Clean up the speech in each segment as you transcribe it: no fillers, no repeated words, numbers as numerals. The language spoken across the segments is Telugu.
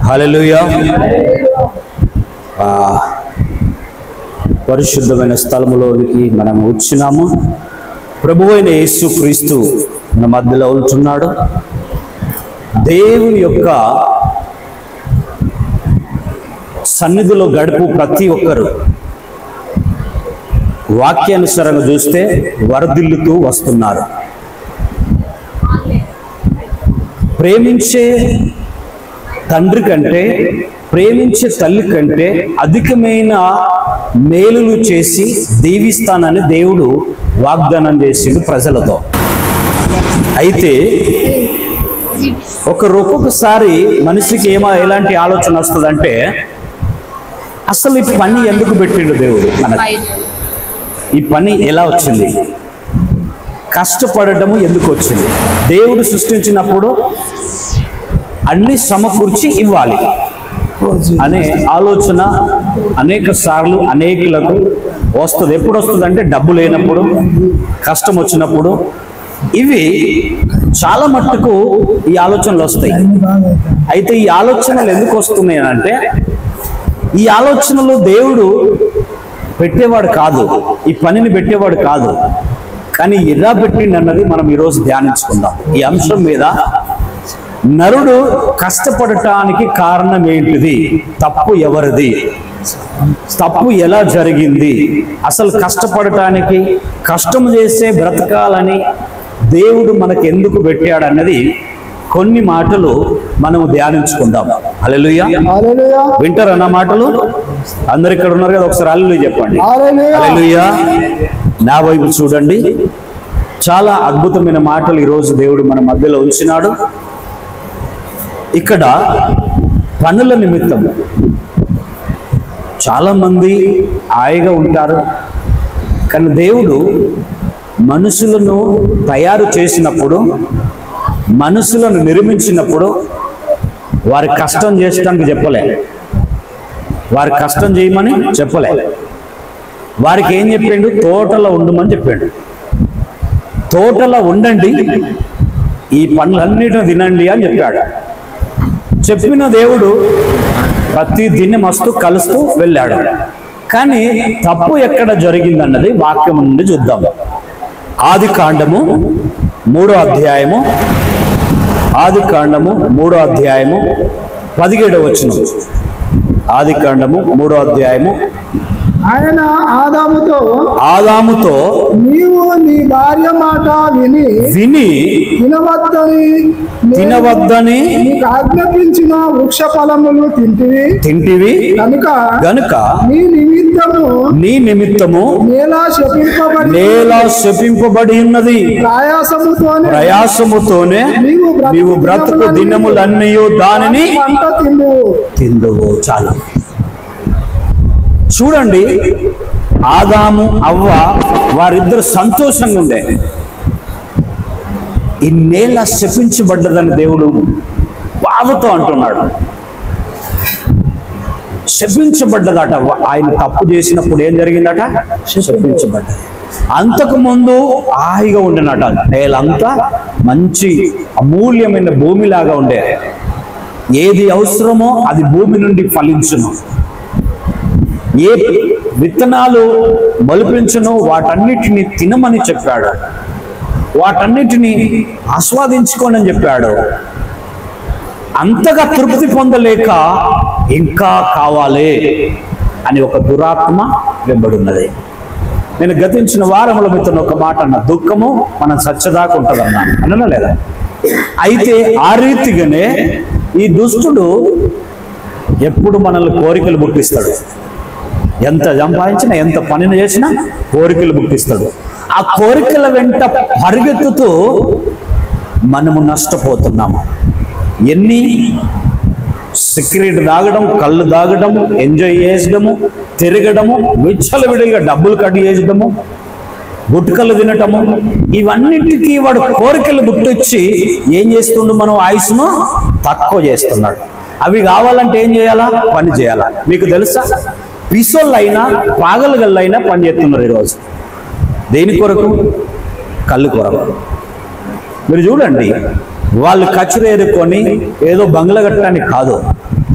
హల్లెలూయా. పరిశుద్ధమైన స్థలములోనికి మనం వచ్చినాము. ప్రభువైన యేసుక్రీస్తు మన మధ్యలో ఉంటున్నాడు. దేవుని యొక్క సన్నిధిలో గడుపు ప్రతి ఒక్కరు వాక్యానుసారంగా చూస్తే వరదిల్లుతూ వస్తున్నారు. ప్రేమించే తండ్రి కంటే, ప్రేమించే తల్లి కంటే అధికమైన మేలులు చేసి దీవిస్తానని దేవుడు వాగ్దానం చేసిండు ప్రజలతో. అయితే ఒక్కొక్కసారి మనిషికి ఎలాంటి ఆలోచన వస్తుందంటే, అసలు ఈ పని ఎందుకు పెట్టిండు దేవుడు మనకి? ఈ పని ఎలా వచ్చింది? కష్టపడటము ఎందుకు వచ్చింది? దేవుడు సృష్టించినప్పుడు అన్ని సమకూర్చి ఇవ్వాలి అనే ఆలోచన అనేక సార్లు అనేకులకు వస్తుంది. ఎప్పుడు వస్తుందంటే డబ్బు లేనప్పుడు, కష్టం వచ్చినప్పుడు. ఇవి చాలా మట్టుకు ఈ ఆలోచనలు వస్తాయి. అయితే ఈ ఆలోచనలు ఎందుకు వస్తున్నాయి అంటే, ఈ ఆలోచనలు దేవుడు పెట్టేవాడు కాదు, ఈ పనిని పెట్టేవాడు కాదు. కానీ ఎలా పెట్టిండు అన్నది మనం ఈరోజు ధ్యానించుకుందాం. ఈ అంశం మీద నరుడు కష్టపడటానికి కారణం ఏంటిది? తప్పు ఎవరిది? తప్పు ఎలా జరిగింది? అసలు కష్టపడటానికి, కష్టం చేసే బ్రతకాలని దేవుడు మనకు ఎందుకు పెట్టాడన్నది కొన్ని మాటలు మనము ధ్యానించుకుందాం. హల్లెలూయా. వింటారు అన్న మాటలు? అందరు ఇక్కడ ఉన్నారు కదా, ఒకసారి హల్లెలూయా చెప్పండి. హల్లెలూయా. నా వైపు చూడండి. చాలా అద్భుతమైన మాటలు ఈరోజు దేవుడు మన మధ్యలో ఉంచినాడు. ఇక్కడ పనుల నిమిత్తం చాలా మంది హాయిగా ఉంటారు. కానీ దేవుడు మనుషులను తయారు చేసినప్పుడు, మనుషులను నిర్మించినప్పుడు వారి కష్టం చేయడానికి చెప్పలే, వారి కష్టం చేయమని చెప్పలే. వారికి ఏం చెప్పిండు? తోటలో ఉండమని చెప్పాడు. తోటలో ఉండండి, ఈ పండ్లన్నిటిని తినండి అని చెప్పాడు. చెప్పిన దేవుడు ప్రతి దిన్ని మస్తు కలుస్తూ వెళ్ళాడు. కానీ తప్పు ఎక్కడ జరిగిందన్నది వాక్యం నుండి చూద్దాం. ఆది కాండము 3వ అధ్యాయము, ఆది కాండము 3వ అధ్యాయము 17వ వచనం. ఆది కాండము 3వ అధ్యాయము. ఆయన ఆదాముతో నీవు నీ భార్య మాట విని తినవద్దని నీకు ఆజ్ఞాపించిన వృక్ష ఫలములు తింటివి గనుక నీ నిమిత్తము నేల శపింపబడి ఉన్నది. ప్రయాసముతోనే నీవు బ్రతుకు దినములన్నీ దానిని తిందువు. చాలు. చూడండి, ఆదాము అవ్వ వారిద్దరు సంతోషంగా ఉండే. ఈ నేల శపించబడ్డదని దేవుడు బాధతో అంటున్నాడు. శపించబడ్డదట. ఆయన తప్పు చేసినప్పుడు ఏం జరిగిందట? శపించబడ్డది. అంతకు ముందు హాయిగా ఉండేనట. నేలంతా మంచి అమూల్యమైన భూమిలాగా ఉండే. ఏది అవసరమో అది భూమి నుండి ఫలించును. ఏ విత్తనాలు మొలిపించును వాటన్నిటిని తినమని చెప్పాడు. వాటన్నిటిని ఆస్వాదించుకోనని చెప్పాడు. అంతగా తృప్తి పొందలేక ఇంకా కావాలి అని ఒక దురాత్మ వెంబడున్నది. నేను గతించిన వారముల మిత్రుని ఒక మాట అన్న, దుఃఖము మనం సచ్చదాకా ఉంటుందన్నా అన్నా లేదా? అయితే ఆ రీతిగానే ఈ దుష్టుడు ఎప్పుడు మనల్ని కోరికలు పుట్టిస్తాడు. ఎంత సంపాదించినా, ఎంత పనిని చేసినా కోరికలు పుట్టిస్తాడు. ఆ కోరికల వెంట పరిగెత్తుతూ మనము నష్టపోతున్నాము. ఎన్ని సిగరెట్ తాగడం, కళ్ళు తాగడము, ఎంజాయ్ చేసడము, తిరగడము, విచ్చలవిడిగా డబ్బులు కట్ చేసడము, గుట్కలు తినటము, ఇవన్నిటికీ వాడు కోరికలు పుట్టించి ఏం చేస్తుండు? మనం ఆయుష్ను తక్కువ చేస్తున్నాడు. అవి కావాలంటే ఏం చేయాలా? పని చేయాలా? మీకు తెలుసా? పిసోళ్ళైనా పాగలగల్లైనా పని చేస్తున్నారు ఈరోజు. దేని కొరకు? కళ్ళు కొరకు. మీరు చూడండి, వాళ్ళు కచ్చరు ఏరుకొని ఏదో బంగ్లా కట్టడానికి కాదు.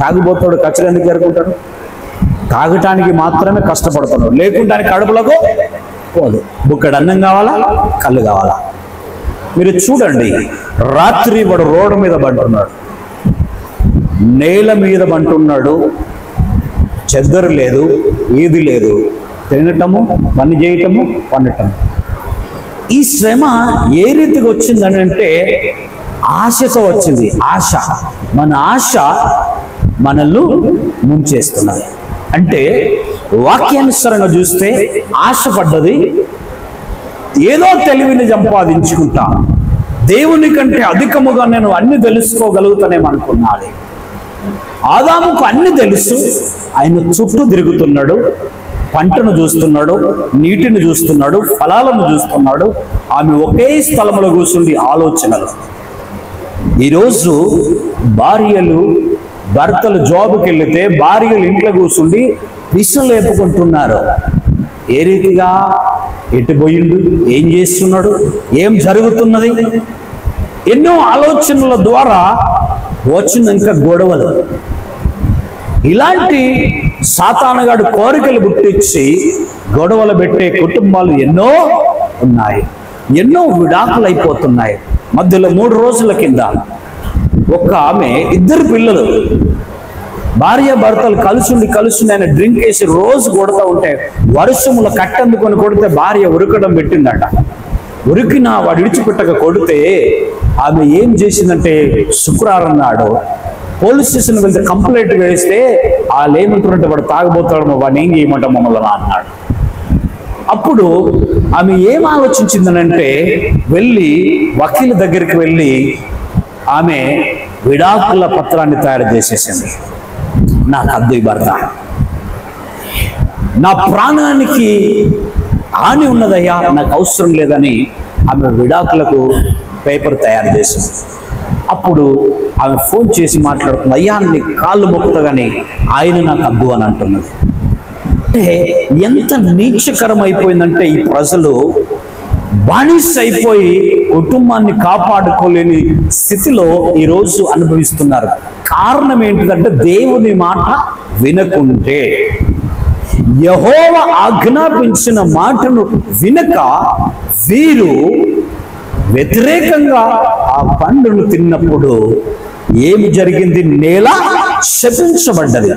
తాగుబోతాడు కచ్చరు ఎందుకు ఏరుకుంటాడు? తాగటానికి మాత్రమే కష్టపడుతున్నాడు, లేకుంటే కడుపులకు పోదు. బుక్కడు అన్నం కావాలా, కళ్ళు కావాలా? మీరు చూడండి, రాత్రి వాడు రోడ్డు మీద బంటున్నాడు, నేల మీద బంటున్నాడు, చెద్దరు లేదు, ఏది లేదు, తినటము, పని చేయటము, పండటము. ఈ శ్రమ ఏ రీతికి వచ్చిందని అంటే ఆశతో వచ్చింది. ఆశ, మన ఆశ మనల్ని ముంచేస్తున్నది. అంటే వాక్యానుసారంగా చూస్తే ఆశపడ్డది ఏదో తెలివిని సంపాదించుకుంటా, దేవుని కంటే అధికముగా నేను అన్ని తెలుసుకోగలుగుతానేమనుకున్నాడు. ఆదాముకు అన్ని తెలుసు, ఆయన చుట్టూ తిరుగుతున్నాడు, పంటను చూస్తున్నాడు, నీటిని చూస్తున్నాడు, ఫలాలను చూస్తున్నాడు. ఆమె ఒకే స్థలంలో కూర్చుండి ఆలోచనలు. ఈరోజు భార్యలు భర్తలు జాబ్కి వెళితే భార్యలు ఇంట్లో కూర్చుండి విషయం లేపుకుంటున్నారు. ఏ రీతిగా, ఎటు పోయిండు, ఏం చేస్తున్నాడు, ఏం జరుగుతున్నది, ఎన్నో ఆలోచనల ద్వారా వచ్చినాక గొడవలు. ఇలాంటి సాతానుగాడు కోరికలు పుట్టించి గొడవలు పెట్టే కుటుంబాలు ఎన్నో ఉన్నాయి. ఎన్నో విడాకులు అయిపోతున్నాయి. మధ్యలో 3 రోజుల కింద ఒక ఆమె, 2 పిల్లలు, భార్య భర్తలు కలుసుండి ఆయన డ్రింక్ వేసి రోజు కొడుతూ ఉంటే వర్షముల కట్టెందుకొని కొడితే భార్య ఉరకడం పెట్టిందట. ఉరికిన వాడు విడిచిపెట్టక కొడితే ఆమె ఏం చేసిందంటే శుక్రవారం నాడు పోలీస్ స్టేషన్ వెళ్తే కంప్లైంట్ వేస్తే వాళ్ళు ఏమంటారంటే వాడు తాగబోతాడు, వాడిని ఏం చేయమంట మమ్మల్ని అన్నాడు. అప్పుడు ఆమె ఏం ఆలోచించిందనంటే వెళ్ళి వకీల్ దగ్గరికి వెళ్ళి ఆమె విడాకుల పత్రాన్ని తయారు చేసేసింది. నాకు అద్దు ఈ భర్త, నా ప్రాణానికి హాని ఉన్నదయ్యా, నాకు అవసరం లేదని ఆమె విడాకులకు పేపర్ తయారు చేసింది. అప్పుడు ఆమె ఫోన్ చేసి మాట్లాడుతుంది, అయ్యా నీ కాళ్ళు మొక్కుతాగాని ఆయన నాకు అద్దు అని అంటున్నది. అంటే ఎంత నీచకరం అయిపోయిందంటే ఈ ప్రజలు బానిస అయిపోయి కుటుంబాన్ని కాపాడుకోలేని స్థితిలో ఈరోజు అనుభవిస్తున్నారు. కారణం ఏంటిదంటే దేవుని మాట వినకుంటే, యెహోవా ఆజ్ఞాపించిన మాటను వినక వీరు వ్యతిరేకంగా ఆ పండును తిన్నప్పుడు ఏమి జరిగింది? నేల శపించబడ్డది.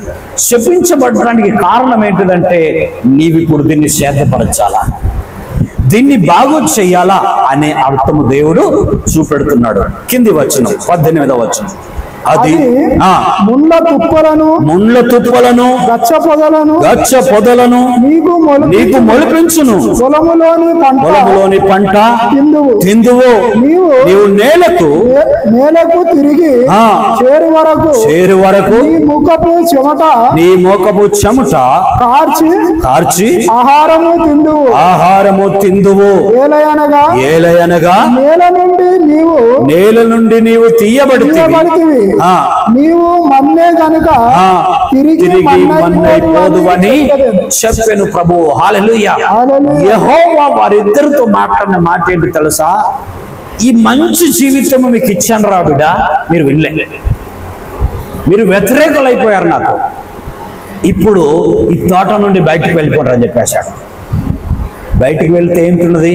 శపించబడడానికి కారణం ఏంటిదంటే నీవు ఇప్పుడు దీన్ని సేదపరచాలా, దీన్ని బాగు చెయ్యాలా అనే అర్థము దేవుడు చూపెడుతున్నాడు. కింది వచనం 18వ వచనం, అది ముండ్ల తుప్పలను గచ్చ పొదలను నీకు మొలిపించును, పొలములోని పంట తిందువు, నీవు నేలకు తిరిగి చేరు వరకు నీ ముఖపు చెమట కార్చి ఆహారము తిందువు. ఏలయనగా నేల నుండి నీవు తీయబడితివి, నీవు మన్నే గనుక తిరిగి మన్నైపోదువని చెప్పెను ప్రభు. హల్లెలూయా. యెహోవా వారిద్దరితో మాట్లాడిన మాట ఏంటి తెలుసా? ఈ మంచి జీవితం మీకు ఇచ్చాను రా బిడ్డ, మీరు వినలే, మీరు వ్యతిరేకులు అయిపోయారు నాకు, ఇప్పుడు ఈ తోట నుండి బయటకు వెళ్ళిపోతారని చెప్పేశాడు. బయటికి వెళ్తే ఏంటున్నది?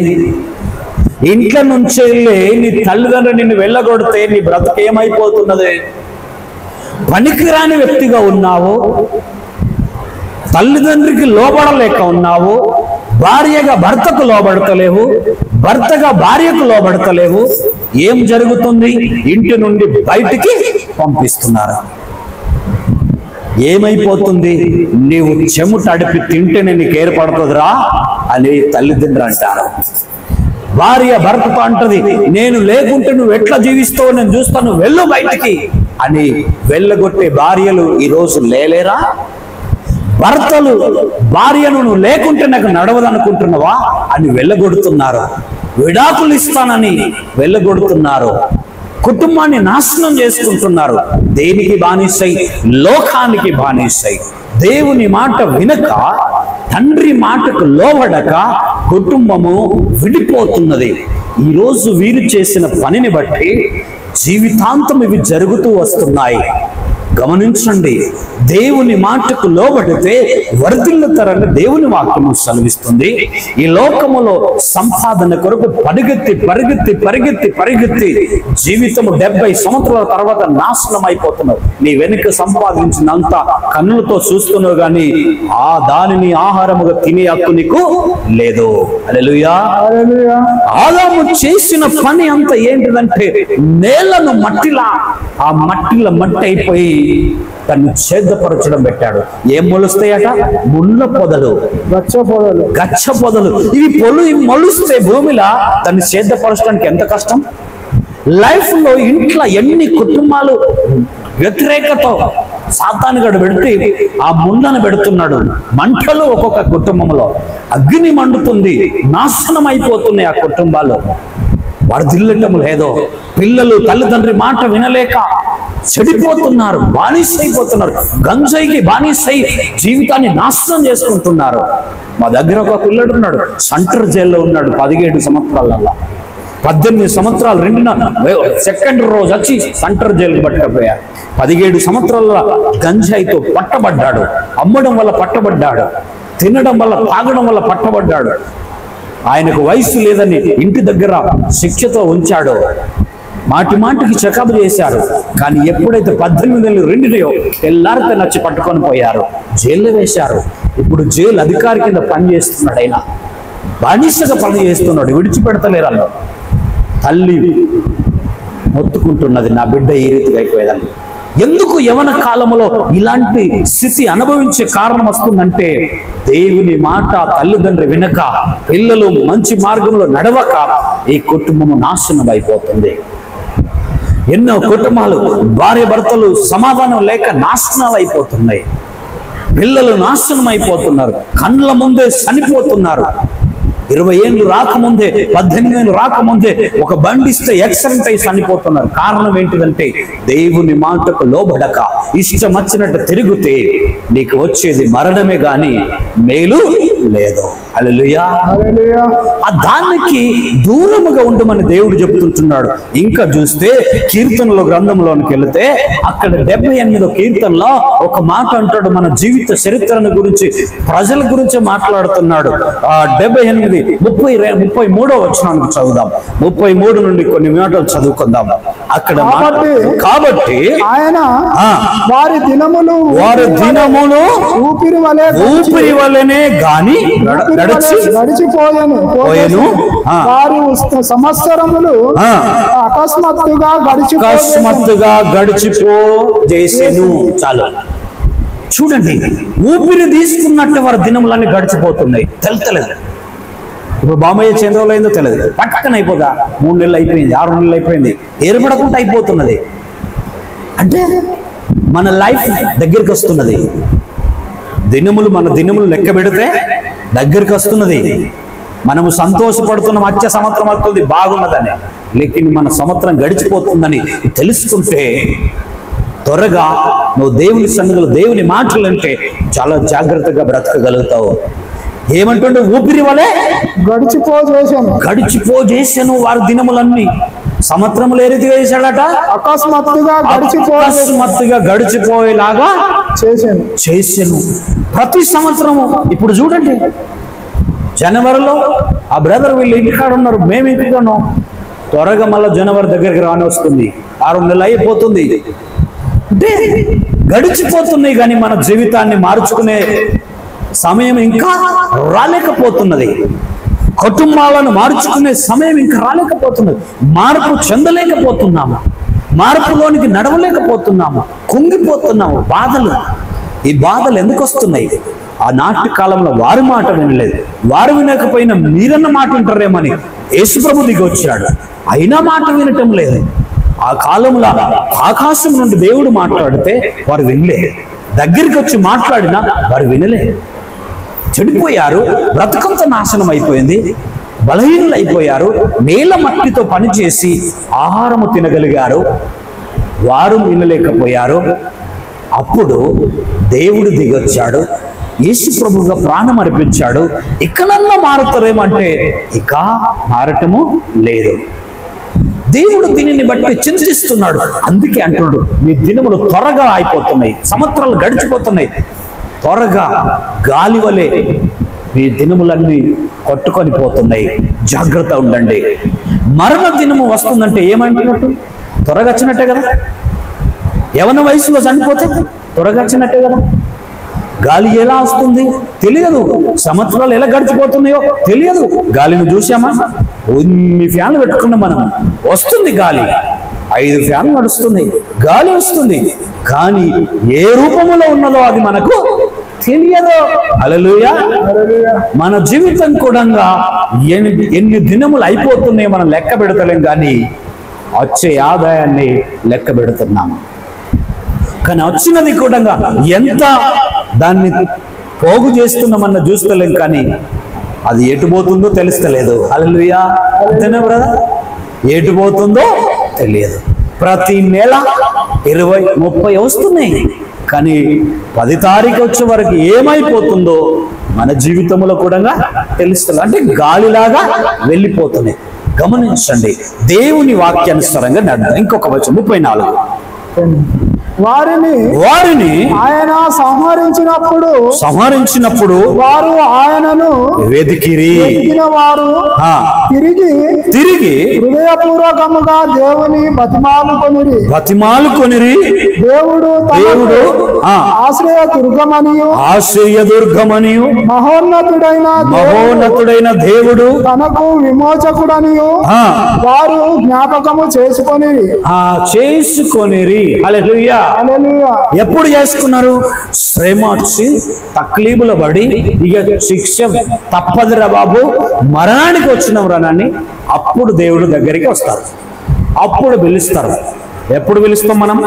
ఇంట్లో నుంచి వెళ్ళి నీ తల్లిదండ్రులు నిన్ను వెళ్ళగొడితే నీ బ్రతుకు ఏమైపోతున్నది? పనికిరాని వ్యక్తిగా ఉన్నావు, తల్లిదండ్రికి లోబడలేక ఉన్నావు, భార్యగా భర్తకు లోబడతలేవు, భర్తగా భార్యకు లోబడతలేవు. ఏం జరుగుతుంది? ఇంటి నుండి బయటికి పంపిస్తున్నారు. ఏమైపోతుంది? నీవు చెమట అడిపి తింటేనే నీకు ఏర్పడుతుందిరా అని తల్లిదండ్రులు అంటారు. భార్య భర్తతో అంటది, నేను లేకుంటే నువ్వు ఎట్లా జీవిస్తావు, నేను చూస్తాను, వెళ్ళు బయటికి అని వెళ్ళగొట్టే భార్యలు ఈరోజు లేలేరా? భర్తలు భార్యను నువ్వు లేకుంటే నాకు నడవదనుకుంటున్నావా అని వెళ్ళగొడుతున్నారు. విడాకులు ఇస్తానని వెళ్ళగొడుతున్నారు. కుటుంబాన్ని నాశనం చేసుకుంటున్నారు. దేనికి బానిసై? లోకానికి బానిసై. దేవుని మాట వినక, తండ్రి మాటకు లోబడక కుటుంబము విడిపోతున్నది. ఈరోజు వీరు చేసిన పనిని బట్టి జీవితాంతం ఇవి జరుగుతూ వస్తున్నాయి. గమనించండి, దేవుని మాటకు లోబడితే వర్ధిల్లుతారని దేవుని వాక్యము సెలవిస్తుంది. ఈ లోకములో సంపాదన కొరకు పరిగెత్తి పరిగెత్తి పరిగెత్తి పరిగెత్తి జీవితము 70 సంవత్సరాల తర్వాత నాశనం అయిపోతున్నావు. నీ వెనుక సంపాదించినంత కన్నులతో చూస్తున్నావు కానీ ఆ దానిని ఆహారముగా తినే హక్కు నీకు లేదు. హల్లెలూయా. ఆదాము చేసిన పని అంతా ఏంటిదంటే నేలను మట్టిలా, ఆ మట్టిలో మట్టి అయిపోయి దాన్ని ఛేదపరచడం పెట్టాడు. ఏం మొలుస్తాయట? ముళ్ళ పొదలు, గచ్చ పొదలు. ఇవి మొలుస్తే భూమిలా దాన్ని ఛేదపరచడానికి ఎంత కష్టం. లైఫ్ లో ఇంట్లో ఎన్ని కుటుంబాలు వ్యతిరేకతో సాతానుగాడు పెడితే ఆ ముళ్ళను పెడుతున్నాడు. మంటలు ఒక్కొక్క కుటుంబంలో అగ్ని మండుతుంది, నాశనం అయిపోతున్నాయి ఆ కుటుంబాలు. వర్ధిల్లటం లేదో, పిల్లలు తల్లిదండ్రి మాట వినలేక చెడిపోతున్నారు, బానిసైపోతున్నారు, గంజాయికి బానిసై జీవితాన్ని నాశనం చేసుకుంటున్నారు. మా దగ్గర ఒక పిల్లడు ఉన్నాడు, సెంటర్ జైల్లో ఉన్నాడు. 17 సంవత్సరాలలో 18 సంవత్సరాలు రెండున సెకండ్ రోజు వచ్చి సెంటర్ జైలుకి పట్టకపోయారు. 17 సంవత్సరాల గంజాయితో పట్టబడ్డాడు, అమ్మడం వల్ల పట్టబడ్డాడు, తినడం వల్ల తాగడం వల్ల పట్టబడ్డాడు. ఆయనకు వయసు లేదని ఇంటి దగ్గర శిక్షతో ఉంచాడో, మాటి మాటికి చెకప్ చేశారు. కానీ ఎప్పుడైతే 18 నెలలు రెండినయో తెల్లారితే నచ్చి పట్టుకొని పోయారు, జైల్లో వేశారు. ఇప్పుడు జైలు అధికారి కింద పనిచేస్తున్నాడు. ఆయన బానిసగా పని చేస్తున్నాడు, విడిచిపెడతలేరు. అలా తల్లి మొత్తుకుంటున్నది, నా బిడ్డ ఈ రీతిగా అయిపోయేదని. ఎందుకు యవన కాలంలో ఇలాంటి స్థితి అనుభవించే కారణం వస్తుందంటే దేవుని మాట తల్లిదండ్రి వినక, పిల్లలు మంచి మార్గంలో నడవక ఈ కుటుంబము నాశనం అయిపోతుంది. ఎన్నో కుటుంబాలు భార్య భర్తలు సమాధానం లేక నాశనాలు అయిపోతున్నాయి. పిల్లలు నాశనం అయిపోతున్నారు, కండ్ల ముందే చనిపోతున్నారు. 20 ఏళ్ళు రాకముందే, 18 ఏళ్ళు రాకముందే ఒక బండిస్తే యాక్సిడెంట్ అయి చనిపోతున్నారు. కారణం ఏంటిదంటే దేవుని మాటకు లోబడక ఇష్టం వచ్చినట్టు తిరిగితే నీకు వచ్చేది మరణమే గాని మేలు లేదు. హల్లెలూయా. ఆ దానికి దూరముగా ఉండమని దేవుడు చెప్తుంటున్నాడు. ఇంకా చూస్తే కీర్తనలో గ్రంథంలోనికి వెళితే అక్కడ 78వ కీర్తనలో ఒక మాట అంటాడు. మన జీవిత చరిత్రను గురించి, ప్రజల గురించి మాట్లాడుతున్నాడు. 78 33వ వచనానికి చదువుదాం. 33 నుండి కొన్ని మాటలు చదువుకుందాం. అక్కడ కాబట్టి ఆయన వారి దినములు ఊపిరి వలెనే గాని గడిచిపోయెను, వారి సంవత్సరములు అకస్మాత్తుగా గడిచిపోజేసెను. చాలు చూడండి, ఊపిరి తీసుకున్నట్టు వారి దినములన్నీ గడిచిపోతున్నాయి. తెలుతలేదు. ఇప్పుడు బామయ్య చంద్రలో అయిందో తెలియదు, పక్కన అయిపోగా 3 నెలలు అయిపోయింది, 6 నెలలు అయిపోయింది, ఏర్పడకుండా అయిపోతున్నది. అంటే మన లైఫ్ దగ్గరికి వస్తున్నది. మన దినములు లెక్క పెడితే దగ్గరికి వస్తున్నది. మనము సంతోషపడుతున్నాం, వచ్చే సంవత్సరం అవుతుంది బాగున్నదని. లేకిన్ మన సంవత్సరం గడిచిపోతుందని తెలుసుకుంటే త్వరగా నువ్వు దేవుని సన్నిధిలో దేవుని మాటలు అంటే చాలా జాగ్రత్తగా బ్రతకగలుగుతావు. ఏమంటుండే? ఊపిరి వలె గడిచిపోజేసాను వారి దినములన్నీ. సంవత్సరములు ఏ రీతిగా చేశాడట? అకస్మాత్తుగా గడిచిపోయేలాగా చేశాను. ప్రతి సంవత్సరము ఇప్పుడు చూడండి, జనవరిలో ఆ బ్రదర్ వీళ్ళు ఇంటికాడ ఉన్నారు, మేము ఇంటికాను. త్వరగా మళ్ళీ జనవరి దగ్గరికి రాని వస్తుంది, 6 నెలలు అయిపోతుంది. అంటే గడిచిపోతున్నాయి కానీ మన జీవితాన్ని మార్చుకునే సమయం ఇంకా రాలేకపోతున్నది. కుటుంబాలను మార్చుకునే సమయం ఇంకా రాలేకపోతున్నది. మార్పు చెందలేకపోతున్నాము, మార్పులోనికి నడవలేకపోతున్నాము, కుంగిపోతున్నాము. బాధలు, ఈ బాధలు ఎందుకు వస్తున్నాయి? ఆనాటి కాలంలో వారి మాట వినలేదు. వారు వినకపోయినా మీరన్న మాట వింటారేమని యేసుప్రభు దిగి వచ్చాడు, అయినా మాట వినటం లేదు. ఆ కాలంలో ఆకాశం నుండి దేవుడు మాట్లాడితే వారు వినలేదు, దగ్గరికి వచ్చి మాట్లాడినా వారు వినలేదు. చెడిపోయారు, బ్రతకంతో నాశనం అయిపోయింది, బలహీనులు అయిపోయారు. నేల మట్టితో పనిచేసి ఆహారము తినగలిగారు, వారు వినలేకపోయారు. అప్పుడు దేవుడు దిగొచ్చాడు, యేసు ప్రభువుగా ప్రాణం అర్పించాడు. ఇకనన్నా మారుతారేమంటే ఇక మారటము లేదు. దేవుడు దీనిని బట్టి చింతిస్తున్నాడు. అందుకే అంటున్నాడు, మీ దినములు త్వరగా అయిపోతున్నాయి, సంవత్సరాలు గడిచిపోతున్నాయి, త్వరగా గాలి వలె మీ దినములన్నీ కొట్టుకొని పోతున్నాయి, జాగ్రత్త ఉండండి. మరణ దినము వస్తుందంటే ఏమంటున్నట్టు? త్వరగా వచ్చినట్టే కదా. యవన వయసులో చనిపోతే త్వరగా వచ్చినట్టే కదా. గాలి ఎలా వస్తుంది తెలియదు, సంవత్సరాలు ఎలా గడిచిపోతున్నాయో తెలియదు. గాలిని చూసామా? మీ ఫ్యాన్లు పెట్టుకున్నాం మనం, వస్తుంది గాలి, 5 ఫ్యాన్లు నడుస్తుంది, గాలి వస్తుంది, కానీ ఏ రూపంలో ఉన్నదో అది మనకు తెలియదు. హల్లెలూయా. మన జీవితం కూడా ఎన్ని దినములు అయిపోతున్నాయో మనం లెక్క పెడతలేం, కానీ వచ్చే ఆదాయాన్ని లెక్క పెడుతున్నాము. కానీ వచ్చినది కూడా ఎంత దాన్ని పోగు చేస్తున్నామన్న చూస్తలేం, కానీ అది ఎటు పోతుందో తెలుస్తలేదు. హల్లెలూయా. అంతేనా బ్రదర్? ఎటు పోతుందో తెలియదు. ప్రతి నెల 20, 30 వస్తున్నాయి, కానీ 10 తారీఖు వచ్చే వరకు ఏమైపోతుందో మన జీవితంలో కూడా తెలుస్తుంది. అంటే గాలిలాగా వెళ్ళిపోతున్నాయి. గమనించండి, దేవుని వాక్యానుసారంగా నడవండి. ఇంకొక వచనం 34, వారిని ఆయన సంహరించినప్పుడు వారు ఆయనను వెదికిరి. వారు తిరిగి హృదయపూర్వకముగా దేవుని బతిమాలుకొనిరి. దేవుడు ఆశ్రయ దుర్గమనియు మహోన్నతుడైన దేవుడు తనకు విమోచకుడనియు వారు జ్ఞాపకము చేసుకొనిరి. హల్లెలూయా. ఎప్పుడు చేసుకున్నారు? శ్రమ వచ్చి తక్లీబులు పడి ఇక శిక్ష తప్పదురా బాబు, మరణానికి వచ్చిన రణాన్ని అప్పుడు దేవుడు దగ్గరికి వస్తారు, అప్పుడు పిలుస్తారు. ఎప్పుడు పిలుస్తాం మనం?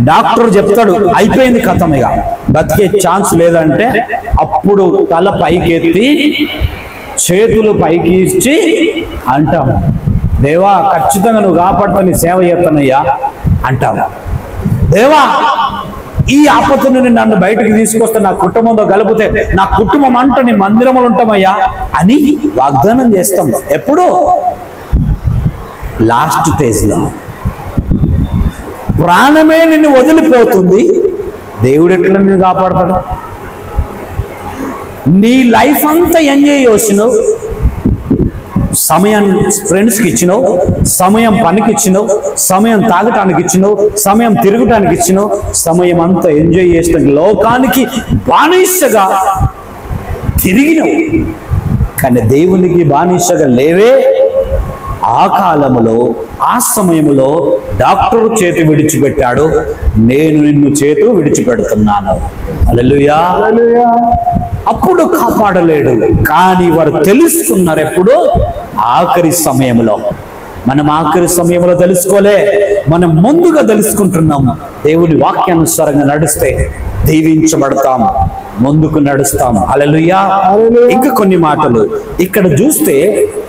డాక్టర్ చెప్తాడు అయిపోయింది కథం, ఇక బతికే ఛాన్స్ లేదంటే అప్పుడు తల పైకెత్తి చేతులు పైకి ఇచ్చి అంటాం, దేవా ఖచ్చితంగా నువ్వు కాపాడుకొని సేవ చేస్తానయ్యా అంటావు. దేవా ఈ ఆపత్తు నుండి నన్ను బయటకు తీసుకొస్తే నా కుటుంబంతో కలిపితే నా కుటుంబం అంట నీ మందిరంలో ఉంటామయ్యా అని వాగ్దానం చేస్తాం. ఎప్పుడు? లాస్ట్ స్టేజ్లో. ప్రాణమే నిన్ను వదిలిపోతుంది, దేవుడు ఎట్లా నిన్ను కాపాడతాడు? నీ లైఫ్ అంతా ఎంజాయ్ చేసినావు, సమయాన్ని ఫ్రెండ్స్కి ఇచ్చినావు, సమయం పనికి ఇచ్చినావు, సమయం తాగటానికి ఇచ్చినావు, సమయం తిరగటానికి ఇచ్చినావు, సమయం అంతా ఎంజాయ్ చేసిన లోకానికి బానిసగా తిరిగినావు. కానీ దేవునికి బానిసగా లేవే. ఆ కాలములో ఆ సమయంలో డాక్టర్ చేతి విడిచిపెట్టాడు, నేను నిన్ను చేతు విడిచిపెడుతున్నాను. హల్లెలూయా. అప్పుడు కాపాడలేడు, కానీ వారు తెలుసుకున్నారు ఎప్పుడు? ఆఖరి సమయంలో. మనం ఆఖరి సమయంలో తెలుసుకోలే, మనం ముందుగా తెలుసుకుంటున్నాము. దేవుని వాక్యానుసారంగా నడిస్తే దీవించబడతాం, ముందుకు నడుస్తాం. హల్లెలూయా. ఇంకా కొన్ని మాటలు ఇక్కడ చూస్తే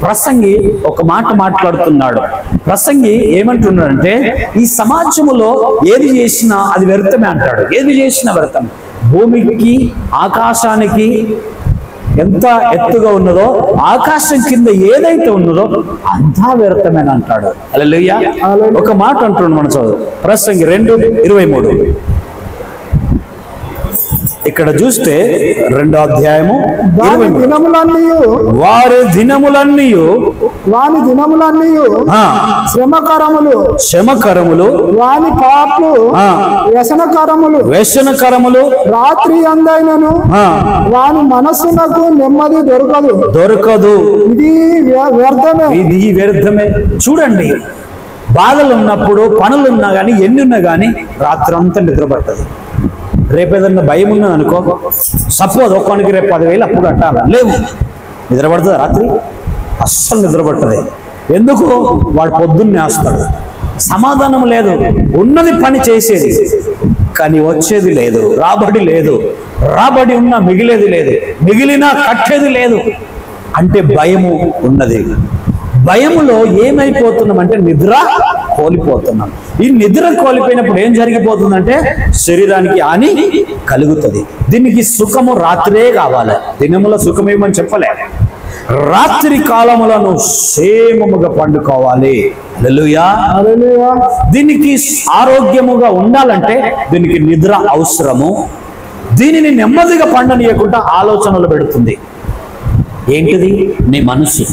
ప్రసంగి ఒక మాట మాట్లాడుతున్నాడు. ప్రసంగి ఏమంటున్నాడంటే, ఈ సమాజంలో ఏది చేసినా అది వ్యర్థమే అంటాడు. ఏది చేసినా వ్యర్థం. భూమికి ఆకాశానికి ఎంత ఎత్తుగా ఉన్నదో ఆకాశం కింద ఏదైతే ఉన్నదో అంతా వ్యర్థమేనా అంటాడు. హల్లెలూయా. ఒక మాట అంటున్నాడు మన చదువు ప్రసంగి 2:23. ఇక్కడ చూస్తే 2వ అధ్యాయము వారి దినములన్నీ శ్రమకరములు వాని పాపలు వ్యసనకరములు రాత్రి అందైనను వాని మనస్సునకు నెమ్మది దొరకదు. ఇది వ్యర్థమే. చూడండి, బాధలు ఉన్నప్పుడు పనులున్నా కానీ ఎన్ని ఉన్నా కానీ రాత్రి అంతా నిద్రపడుతుంది. రేపు ఏదన్నా భయం ఉన్నది అనుకో, సపోజ్ ఒక్కొనికి రేపు 10,000 అప్పుడు కట్టాలి, లేవు, నిద్రపడుతుంది రాత్రి? అస్సలు నిద్రపడుతుంది. ఎందుకు? వాడు పొద్దున్నే వస్తాడు, సమాధానం లేదు, ఉన్నది పని చేసేది కానీ వచ్చేది లేదు, రాబడి లేదు, రాబడి ఉన్నా మిగిలేది లేదు, మిగిలినా కట్టేది లేదు. అంటే భయము ఉన్నది. భయములో ఏమైపోతున్నామంటే నిద్ర కోల్పోతున్నాం. ఈ నిద్ర కోల్పోయినప్పుడు ఏం జరిగిపోతుందంటే శరీరానికి హాని కలుగుతుంది. దీనికి సుఖము రాత్రే కావాలి, దినముల సుఖమేమని చెప్పలే. రాత్రి కాలములను క్షేమముగా పండుకోవాలి. హల్లెలూయా. హల్లెలూయా. దీనికి ఆరోగ్యముగా ఉండాలంటే దీనికి నిద్ర అవసరము. దీనిని నెమ్మదిగా పండనీయకుండా ఆలోచనలు పెడుతుంది. ఏంటిది? నీ మనసు.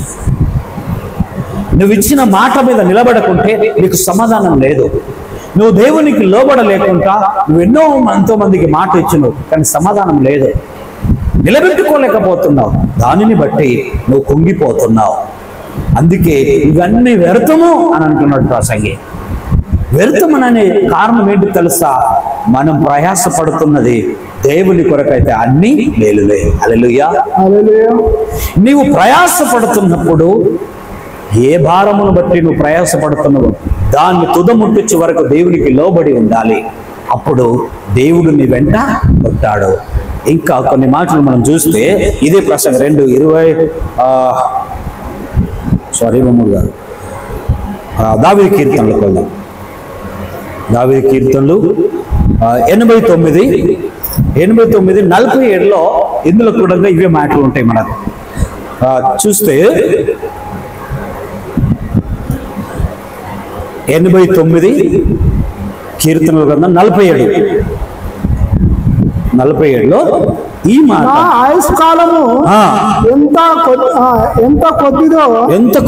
నువ్వు ఇచ్చిన మాట మీద నిలబడకుంటే నీకు సమాధానం లేదు. నువ్వు దేవునికి లోబడలేకుండా నువ్వు ఎంతో మందికి మాట ఇచ్చినావు, కానీ సమాధానం లేదు. నిలబెట్టుకోలేకపోతున్నావు. దానిని బట్టి నువ్వు కుంగిపోతున్నావు. అందుకే ఇవన్నీ వ్యర్థము అని అంటున్నాడు ప్రసంగి. వ్యర్థమననే కారణం ఏంటి తెలుసా? మనం ప్రయాసపడుతున్నది దేవుని కొరకైతే అన్ని మేలులే. హల్లెలూయా. హల్లెలూయా. నీవు ప్రయాసపడుతున్నప్పుడు ఏ భారమును బట్టి నువ్వు ప్రయాసపడుతున్నావు దాన్ని తుదముట్టించే వరకు దేవునికి లోబడి ఉండాలి. అప్పుడు దేవుడు నీ వెంట ఉంటాడు. ఇంకా కొన్ని మాటలు మనం చూస్తే ఇదే ప్రసంగం 2:20 దావీదు కీర్తనలకు వెళ్దాం. దావీదు కీర్తనలు 89:47లో ఇందులో కూడా ఇవే మాటలు ఉంటాయి. మనకు చూస్తే 89 కీర్తనల గ్రంథం 47లో ఈ మాట, ఆయుష్ కాలము ఎంత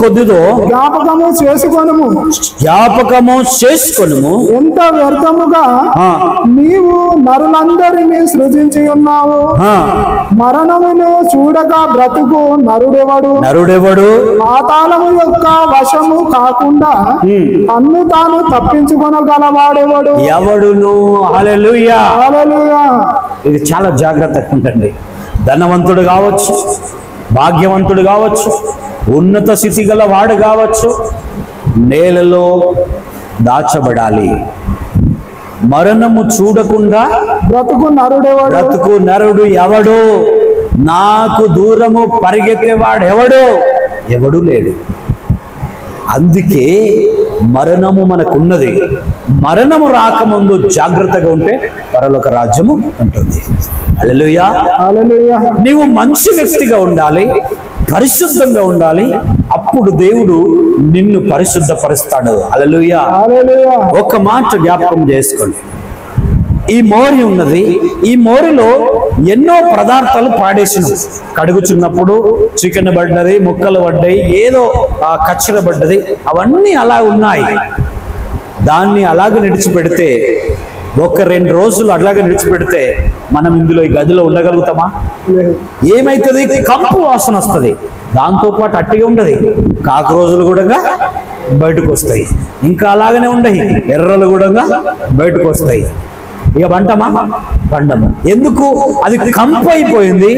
కొద్దిదో జ్ఞాపకము చేసుకొనుము. ఎంత వ్యర్థముగా నీవు నరులందరినీ సృజించి ఉన్నావు. మరణమును చూడగా బ్రతుకు నరుడెవడు? పాతాళము యొక్క వశము కాకుండా అన్ను తాను తప్పించుకొనగలవాడెవడు? ఎవడును? హల్లెలూయా. హల్లెలూయా. ఇది చాలా జాగ్రత్తగా ఉండండి. ధనవంతుడు కావచ్చు, భాగ్యవంతుడు కావచ్చు, ఉన్నత స్థితి గల వాడు కావచ్చు, నేలలో దాచబడాలి. మరణము చూడకుండా బ్రతుకు నరుడు ఎవడు? నాకు దూరము పరిగెత్తేవాడు ఎవడు లేడు. అందుకే మరణము మనకున్నది. మరణము రాకముందు జాగ్రత్తగా ఉంటే పరలోక రాజ్యము ఉంటుంది. హల్లెలూయా. హల్లెలూయా. నీవు మంచి వ్యక్తిగా ఉండాలి, పరిశుద్ధంగా ఉండాలి. అప్పుడు దేవుడు నిన్ను పరిశుద్ధపరుస్తాడు. హల్లెలూయా. హల్లెలూయా. ఒక మాట జ్ఞాపకం చేసుకోండి. ఈ మోరి ఉన్నది. ఈ మోరిలో ఎన్నో పదార్థాలు పాడేసినాం. కడుగుచున్నప్పుడు చికెన్ పడ్డది, ముక్కలు పడ్డాయి, ఏదో కచ్చర పడ్డది, అవన్నీ అలా ఉన్నాయి. దాన్ని అలాగే నిడిచిపెడితే, ఒక 2 రోజులు అలాగే నిడిచిపెడితే మనం ఇందులో ఈ గదిలో ఉండగలుగుతామా? ఏమైతుంది? కంపు వాసన వస్తుంది. దాంతోపాటు అట్టిగా ఉండదు. కాకరోజులు కూడా బయటకు వస్తాయి. ఇంకా అలాగనే ఉండయి. ఎర్రలు కూడా బయటకు వస్తాయి. ఇక పండము. ఎందుకు? అది కంపు అయిపోయింది,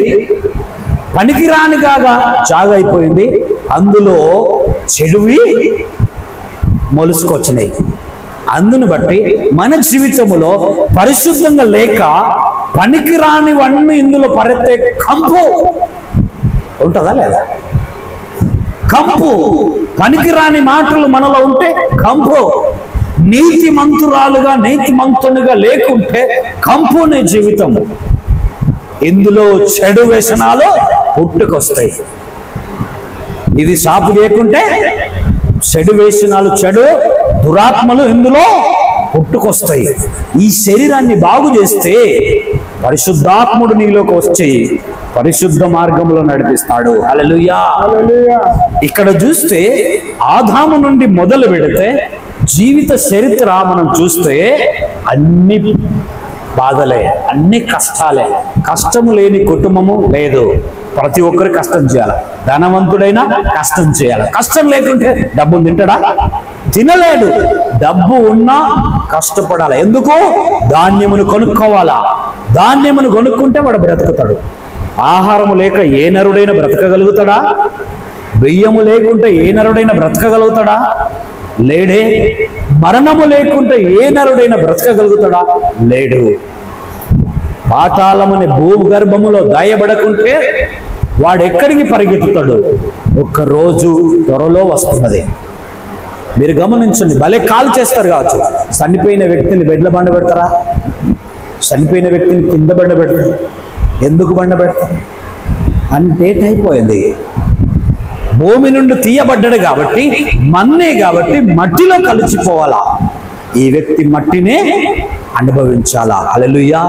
పనికిరాని కాగా జాగ అయిపోయింది. అందులో చెడువి మొలుసుకొచ్చినాయి. అందును బట్టి మన జీవితంలో పరిశుద్ధంగా లేక పనికిరానివన్నీ ఇందులో పడితే కంపు ఉంటుందా లేదా? కంపు. పనికిరాని మాటలు మనలో ఉంటే కంపు. నీతిమంతురాలుగా నీతిమంతునిగా లేకుంటే కంపునే జీవితం. ఇందులో చెడు వ్యసనాలు పుట్టుకొస్తాయి. ఇది సాపు లేకుంటే చెడు వ్యసనాలు, చెడు దురాత్మలు ఇందులో పుట్టుకొస్తాయి. ఈ శరీరాన్ని బాగు చేస్తే పరిశుద్ధాత్ముడు నీలోకి వచ్చి పరిశుద్ధ మార్గంలో నడిపిస్తాడు. హల్లెలూయా. ఇక్కడ చూస్తే ఆదాము నుండి మొదలు పెడితే జీవిత చరిత్ర మనం చూస్తే అన్ని బాధలే, అన్ని కష్టాలే. కష్టము లేని కుటుంబము లేదు. ప్రతి ఒక్కరు కష్టం చేయాలి. ధనవంతుడైనా కష్టం చేయాలి. కష్టం లేకుంటే డబ్బును తింటాడా? తినలేడు. డబ్బు ఉన్నా కష్టపడాలి. ఎందుకు? ధాన్యమును కొనుక్కోవాలా. ధాన్యమును కొనుక్కుంటే వాడు బ్రతుకుతాడు. ఆహారము లేక ఏ నరుడైనా బ్రతకగలుగుతాడా? బియ్యము లేకుంటే ఏ నరుడైనా బ్రతకగలుగుతాడా? లేడే. మరణము లేకుంటే ఏ నరుడైనా బ్రతకగలుగుతాడా? లేడు. పాతాళమనే భూగర్భములో దాయబడకుంటే వాడు ఎక్కడికి పరిగెత్తుతాడు? ఒక్కరోజు త్వరలో వస్తున్నది. మీరు గమనించండి. భలే కాల్ చేస్తారు కావచ్చు. చనిపోయిన వ్యక్తిని బెడ్ల బండ పెడతారా? చనిపోయిన వ్యక్తిని కింద బండ పెడతారు. ఎందుకు బండ పెడతారు? అంటే అయిపోయింది. భూమి నుండి తీయబడ్డాడు కాబట్టి మన్నే కాబట్టి మట్టిలో కలిసిపోవాలా. ఈ వ్యక్తి మట్టినే అనుభవించాలా. హల్లెలూయా.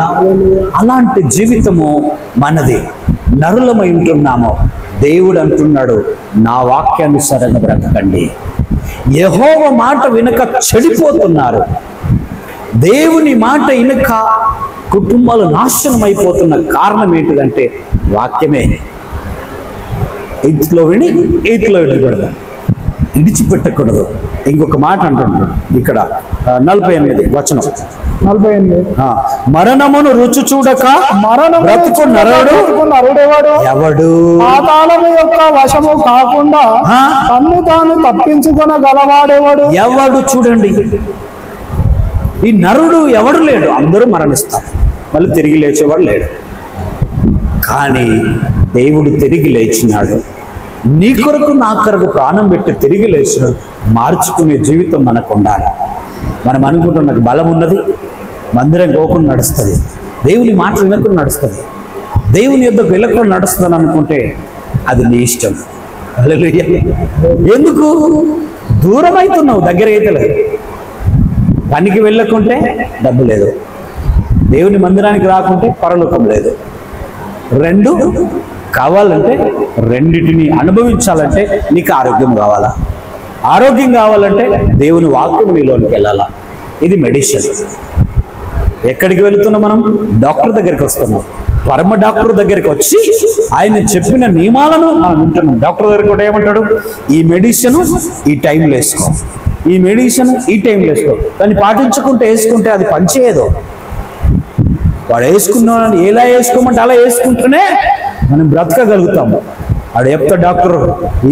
అలాంటి జీవితము మనది. నరులమై ఉంటున్నాము. దేవుడు అంటున్నాడు, నా వాక్యానుసారంగా బ్రతకండి. యెహోవా మాట వినక చెడిపోతున్నారు. దేవుని మాట వినక కుటుంబాలు నాశనం అయిపోతున్న కారణం ఏంటిదంటే వాక్యమే. ఎయిత్లో విని ఎయిత్లో విడిపెడదాం, విడిచిపెట్టకూడదు. ఇంకొక మాట అంటున్నాడు ఇక్కడ 48 వచనం. 48 మరణమును రుచి చూడక బ్రతుకు నరుడెవడు? ఎవడు? పాతాళము యొక్క వశము కాకుండా తన్ను తాను తప్పించుకొన గలవాడెవడు? ఎవడు? చూడండి, ఈ నరుడు ఎవడు లేడు. అందరూ మరణిస్తారు, మళ్ళీ తిరిగి లేచేవాడు లేడు. కానీ దేవుడు తిరిగి లేచినాడు. నీ కొరకు నా కొరకు ప్రాణం పెట్టి తిరిగి లేచినాడు. మార్చుకునే జీవితం మనకు ఉండాలి. మనం అనుకుంటున్న నాకు బలం ఉన్నది, మందిరం పోకుండా నడుస్తుంది, దేవుని మాట వినకుండా నడుస్తుంది, దేవుని యొద్దకు వెళ్ళకుండా నడుస్తుంది అనుకుంటే అది నీ ఇష్టం. హల్లెలూయా. ఎందుకు దూరం అవుతున్నావు? దగ్గర అయితే లేదు. పనికి వెళ్ళకుంటే డబ్బు లేదు, దేవుని మందిరానికి రాకుంటే పరలోకం లేదు. రెండు కావాలంటే రెండిటిని అనుభవించాలంటే నీకు ఆరోగ్యం కావాలా. ఆరోగ్యం కావాలంటే దేవుని వాక్యం నీలోనికి వెళ్ళాలా. ఇది మెడిసిన్. ఎక్కడికి వెళుతున్నాం? మనం డాక్టర్ దగ్గరికి వస్తున్నాం. పరమ డాక్టర్ దగ్గరికి వచ్చి ఆయన చెప్పిన నియమాలను మనం వింటున్నాం. డాక్టర్ దగ్గరికి కూడా ఏమంటాడు? ఈ మెడిసిన్ ఈ టైంలో వేసుకో, ఈ మెడిసిన్ ఈ టైంలో వేసుకో. దాన్ని పాటించుకుంటే వేసుకుంటే అది పనిచేయదు. వాడు వేసుకున్నాడు, ఎలా వేసుకోమంటే అలా వేసుకుంటూనే మనం బ్రతకగలుగుతాము. వాడు చెప్తా డాక్టర్,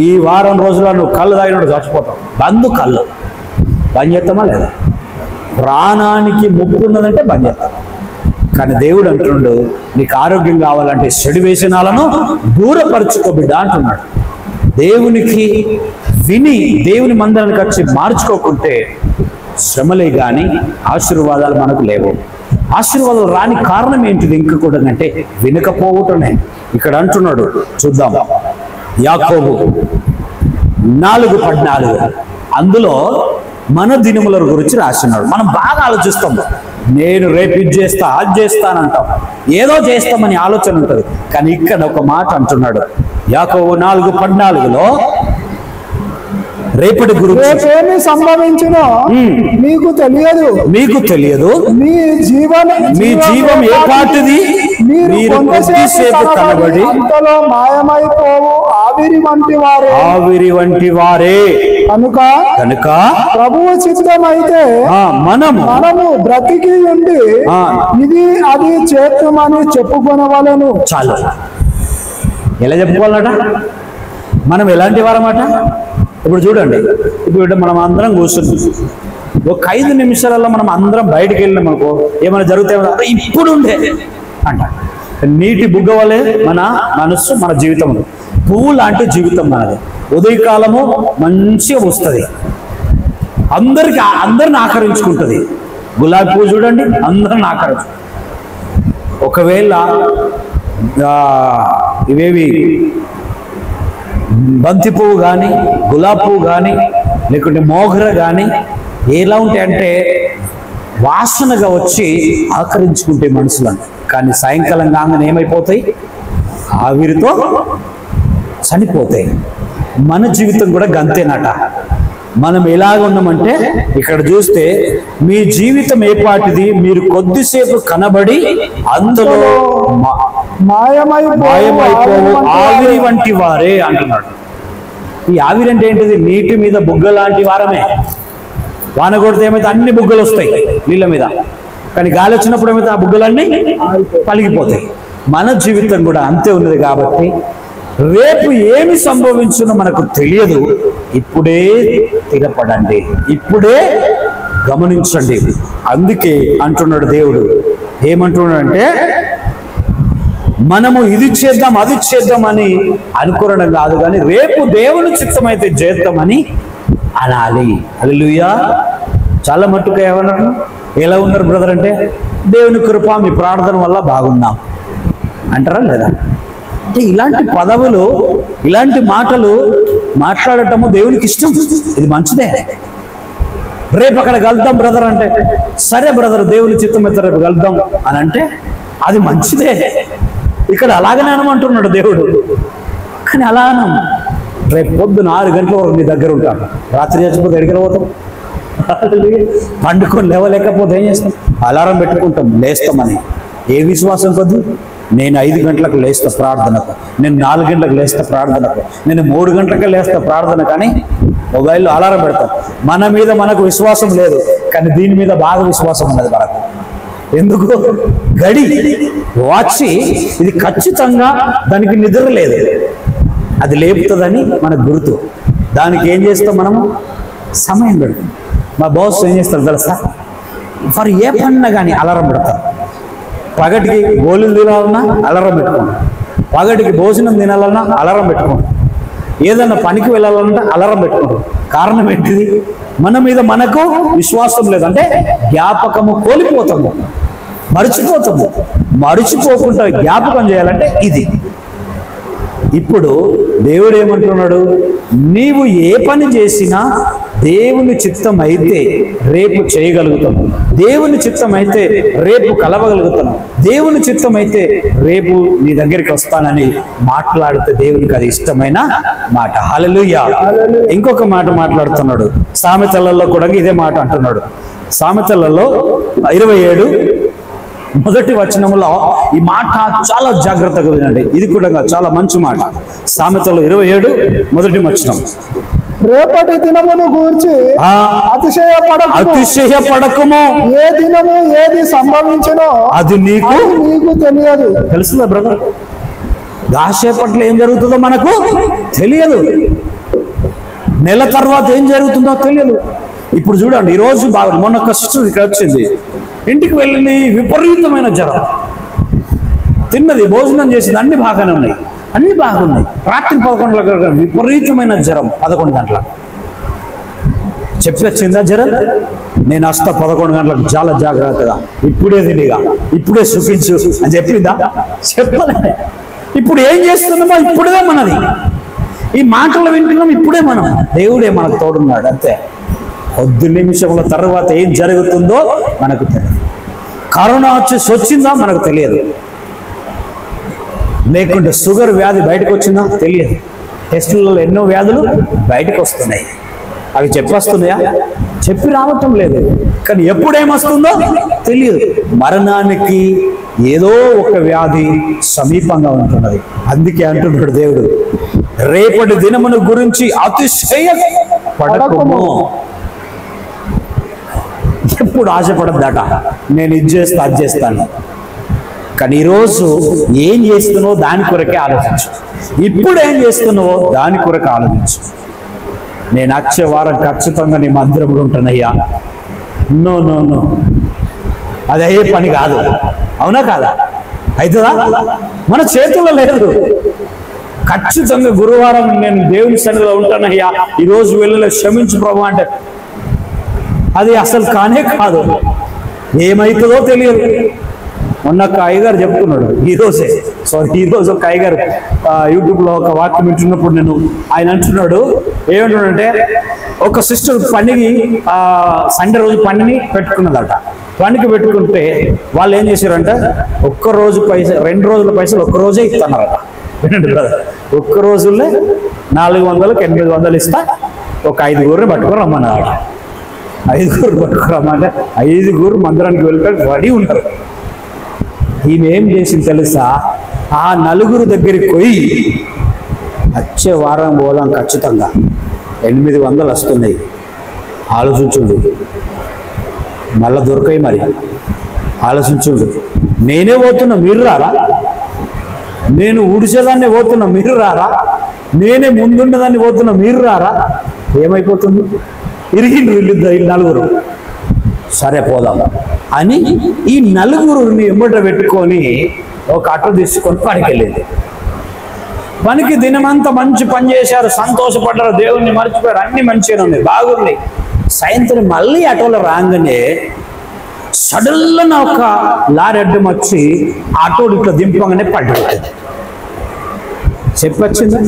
ఈ వారం రోజుల్లో నువ్వు కళ్ళు తాగినట్టు చచ్చిపోతావు. బంధు కళ్ళు బంద్ చేస్తామా లేదా? ప్రాణానికి ముప్పు ఉన్నదంటే బంద్ చేస్తాం. కానీ దేవుడు అంటున్నాడు, నీకు ఆరోగ్యం కావాలంటే చెడు వ్యసనాలను దూరపరచుకో బిడ్డ అంటున్నాడు. దేవునికి విని దేవుని మందిరానికి వచ్చి మార్చుకోకుంటే శ్రమలే కానీ ఆశీర్వాదాలు మనకు లేవు. ఆశీర్వాదాలు రాని కారణం ఏంటిది? ఇంకా కూడా అంటే వినకపోవటమే. ఇక్కడ అంటున్నాడు, చూద్దాం. యాకోబు 4:14 అందులో మన దినముల గురించి రాస్తున్నాడు. మనం బాగా ఆలోచిస్తాం, నేను రేపు ఇది చేస్తా అది చేస్తానంటాం, ఏదో చేస్తామని ఆలోచన ఉంటుంది. కానీ ఇక్కడ ఒక మాట అంటున్నాడు, యాకోబు 4:14 రేపటి గురించి ఏమి సంభవించునో మీకు తెలియదు, మీకు తెలియదు. మీ జీవం ఏ పాటిది? మీరు కొద్దిసేపు కనబడి అంతలో మాయమైపోవు ఆవిరి వంటి వారే కనుక ప్రభువు చిత్తమైతే మనము బ్రతికి ఉండి ఇది అది చేద్దామని చెప్పుకొనవలెను. చాలు. ఎలా చెప్పుకోవాలట? మనం ఎలాంటి వారమాట? ఇప్పుడు చూడండి, ఇప్పుడు మనం అందరం కూర్చున్నాం. ఒక 5 నిమిషాలలో మనం అందరం బయటకు వెళ్ళినాం అనుకో, ఏమైనా జరుగుతాయి ఇప్పుడు ఉండే అంట. నీటి బుగ్గ వలె మన మనస్సు, మన జీవితం. పువ్వు లాంటి జీవితం మనది. ఉదయకాలము మంచిగా వస్తుంది, అందరిని ఆకరించుకుంటుంది. గులాబీ పువ్వు చూడండి, అందరిని ఆకరించు. ఒకవేళ ఇవేవి బంతి పువ్వు కానీ, గులాబీ పువ్వు కానీ, లేకుంటే మోగర కానీ ఎలా ఉంటాయంటే వాసనగా వచ్చి ఆకరించుకుంటే మనుషులను. కానీ సాయంకాలం కాగానే ఏమైపోతాయి? ఆవిరితో చనిపోతాయి. మన జీవితం కూడా గంతేనట. మనం ఎలాగ ఉన్నామంటే ఇక్కడ చూస్తే మీ జీవితం ఏ పాటిది? మీరు కొద్దిసేపు కనబడి అందులో మాయమైపోవు ఆవిరి వంటి వారే అంటున్నాడు. ఈ ఆవిరి అంటే ఏంటిది? నీటి మీద బుగ్గ లాంటి వారమే. వాన కొడితే ఏమైతే అన్ని బుగ్గలు వస్తాయి నీళ్ళ మీద, కానీ గాలి వచ్చినప్పుడు ఏమైతే ఆ బుగ్గలన్నీ పలిగిపోతాయి. మన జీవితం కూడా అంతే ఉన్నది. కాబట్టి రేపు ఏమి సంభవించునో మనకు తెలియదు. ఇప్పుడే స్థిరపడండి, ఇప్పుడే గమనించండి. అందుకే అంటున్నాడు దేవుడు. ఏమంటున్నాడంటే మనము ఇది చేద్దాం అది చేద్దామని అనుకోవడం కాదు, కానీ రేపు దేవుని చిత్తమైతే చేద్దామని అనాలి. హల్లెలూయా. చాలా మట్టుగా ఏమన్నారు? ఎలా ఉన్నారు బ్రదర్ అంటే, దేవుని కృప మీ ప్రార్థన వల్ల బాగున్నాం అంటారా లేదా? అంటే ఇలాంటి పదవులు, ఇలాంటి మాటలు మాట్లాడటము దేవునికి ఇష్టం, ఇది మంచిదే. రేపు అక్కడ కలుద్దాం బ్రదర్ అంటే, సరే బ్రదర్ దేవుని చిత్తం అయితే రేపు కలుద్దాం అని అంటే అది మంచిదే. ఇక్కడ అలాగనే అనమంటున్నాడు దేవుడు. కానీ అలా అనం, రేపు పొద్దున 6 గంటల వరకు నీ దగ్గర ఉంటాను. రాత్రి చచ్చిపోతే ఎడికి పోతాం? పండుకొని లేవలేకపోతే ఏం చేస్తాం? అలారం పెట్టుకుంటాం, లేస్తామని. ఏ విశ్వాసం కొద్ది? నేను 5 గంటలకు లేస్తా ప్రార్థనకు, నేను 4 గంటలకు లేస్తా ప్రార్థనకు, నేను 3 గంటలకే లేస్తా ప్రార్థన. కానీ మొబైల్లో అలారం పెడతాం. మన మీద మనకు విశ్వాసం లేదు, కానీ దీని మీద బాగా విశ్వాసం ఉన్నది మనకు. ఎందుకు? గడి వాచి ఇది ఖచ్చితంగా దానికి నిద్ర లేదు, అది లేపుతుందని మనకు గుర్తు. దానికి ఏం చేస్తాం మనము? సమయం పెడతాం. మా బాస్ ఏం చేస్తారు తెలుసా? ఫర్ ఏ పన్నా కానీ అలారం పెడతారు. పగటికి గోళీలు తినాలన్నా అలారం పెట్టుకోండి, పగటికి భోజనం తినాలన్నా అలారం పెట్టుకోండి, ఏదన్నా పనికి వెళ్ళాలన్నా అలారం పెట్టుకోండి. కారణం ఏంటిది? మన మీద మనకు విశ్వాసం లేదంటే జ్ఞాపకము కోల్పోతాము, మర్చిపోతాము. మర్చిపోకుండా జ్ఞాపకం చేయాలంటే ఇది. ఇప్పుడు దేవుడు ఏమంటున్నాడు? నీవు ఏ పని చేసినా దేవుని చిత్తం అయితే రేపు చేయగలుగుతాము, దేవుని చిత్తం అయితే రేపు కలవగలుగుతాము, దేవుని చిత్తం అయితే రేపు నీ దగ్గరికి వస్తానని మాట్లాడితే దేవునికి అది ఇష్టమైన మాట. హల్లెలూయా. ఇంకొక మాట మాట్లాడుతున్నాడు సామెతలలో కూడా ఇదే మాట అంటున్నాడు. సామెతలలో 27 మొదటి వచనంలో ఈ మాట చాలా జాగ్రత్తగా వినండి. ఇది కూడా చాలా మంచి మాట. సామెతలు 27 మొదటి వచనం. రేపటి దినమును గూర్చి అతిశయపడకుము, ఏ దినము ఏది సంభవించినో అది నీకు తెలియదు. తెలుసుదా బ్రదర్? కాసేపట్లో ఏం జరుగుతుందో మనకు తెలియదు, నెల తర్వాత ఏం జరుగుతుందో తెలియదు. ఇప్పుడు చూడండి, ఈరోజు బాగా మొన్న కష్టం ఇక్కడ వచ్చింది, ఇంటికి వెళ్ళింది, విపరీతమైన జ్వరం, తిన్నది భోజనం చేసింది, అన్ని బాగానే ఉన్నాయి, అన్ని బాగున్నాయి. రాత్రి 11 గంటలకు విపరీతమైన జ్వరం, 11 గంటలకు చెప్పి వచ్చిందా జ్వరం? నేను వస్తా 11 గంటలకు, చాలా జాగ్రత్తగా, ఇప్పుడే తినిగా, ఇప్పుడే సుఖించు అని చెప్పిందా? చెప్పలే. ఇప్పుడు ఏం చేస్తున్నామో ఇప్పుడే మనది, ఈ మాటలు వింటున్నాం ఇప్పుడే మనం. దేవుడే మనకు తోడున్నాడు అంతే. కొద్ది నిమిషముల తర్వాత ఏం జరుగుతుందో మనకు తెలియదు. కరోనా వచ్చిందా మనకు తెలియదు, లేకుంటే షుగర్ వ్యాధి బయటకు వచ్చిందా తెలియదు. టెస్టులలో ఎన్నో వ్యాధులు బయటకు వస్తున్నాయి, అవి చెప్పొస్తున్నాయా? చెప్పి రావటం లేదు. కానీ ఎప్పుడేమొస్తుందో తెలియదు. మరణానికి ఏదో ఒక వ్యాధి సమీపంగా ఉంటున్నది. అందుకే అంటున్నాడు దేవుడు, రేపటి దినమును గురించి అతిశయపడకుము. ఎప్పుడు ఆశపడద్దట, నేను ఇది చేస్తా అది చేస్తాను. కానీ ఈరోజు ఏం చేస్తున్నావో దాని కొరకే ఆలోచించు. ఇప్పుడు ఏం చేస్తున్నావో దాని కొరకు ఆలోచించు. నేను వచ్చే వారం ఖచ్చితంగా నీ మందిరంలో ఉంటానయ్యా. నో నో నో, అది అయ్యే పని కాదు. అవునా కాదా? అవుతుందా? మన చేతుల్లో లేదు. ఖచ్చితంగా గురువారం నేను దేవుని సన్నిధిలో ఉంటానయ్యా, ఈరోజు వెళ్ళలే, క్షమించు ప్రభు అంటే అది అసలు కానే కాదు. ఏమవుతుందో తెలియదు. మొన్న ఒక అయ్యగారు చెప్తున్నాడు, ఈరోజు ఒక అయ్యగారు యూట్యూబ్లో ఒక వాక్యం వింటున్నప్పుడు ఆయన అంటున్నాడు, ఏమంటున్నాడంటే ఒక సిస్టర్ పనికి సండే రోజు పనిని పెట్టుకున్నదట. పనికి పెట్టుకుంటే వాళ్ళు ఏం చేశారంటే ఒక్కరోజు పైసలు, 2 రోజుల పైసలు ఒక్కరోజే ఇస్తున్నారట. వినండి బ్రదర్, ఒక్క రోజుల్లో 400కి 800 ఇస్తా, ఒక 5 పట్టుకొని రమ్మన్నాడు. 5 పట్టుకురమ్మంటే 5 మందిరానికి వెళ్ళిపోయి రెడీ ఉన్నారు. ఈమె ఏం చేసింది తెలుసా? ఆ 4 దగ్గరికి పోయి, వచ్చే వారం పోదాం ఖచ్చితంగా, 800 వస్తున్నాయి, ఆలోచించుండు, మళ్ళా దొరకాయి, మరి ఆలోచించుండు. నేనే పోతున్నా మీరు రారా? నేను ఊడిచేదాన్ని పోతున్నా మీరు రారా? నేనే ముందున్నదాన్ని పోతున్నా మీరు రారా? ఏమైపోతుంది? ఇరిగిండు వీళ్ళు 4. సరే పోదాం అని ఈ 4 ఎమ్మట పెట్టుకొని ఒక ఆటో తీసుకొని పనికి వెళ్ళింది. పనికి దినమంతా మంచి పని చేశారు, సంతోషపడ్డారు, దేవుణ్ణి మర్చిపోయారు, అన్ని మంచిగా ఉంది, బాగుంది. సాయంత్రం మళ్ళీ ఆటోలో రాగానే సడన్గా ఒక లారీ అడ్డం వచ్చి ఆటోడు ఇట్లా దింపగానే పడ్డాడు. చెప్పొచ్చిందా?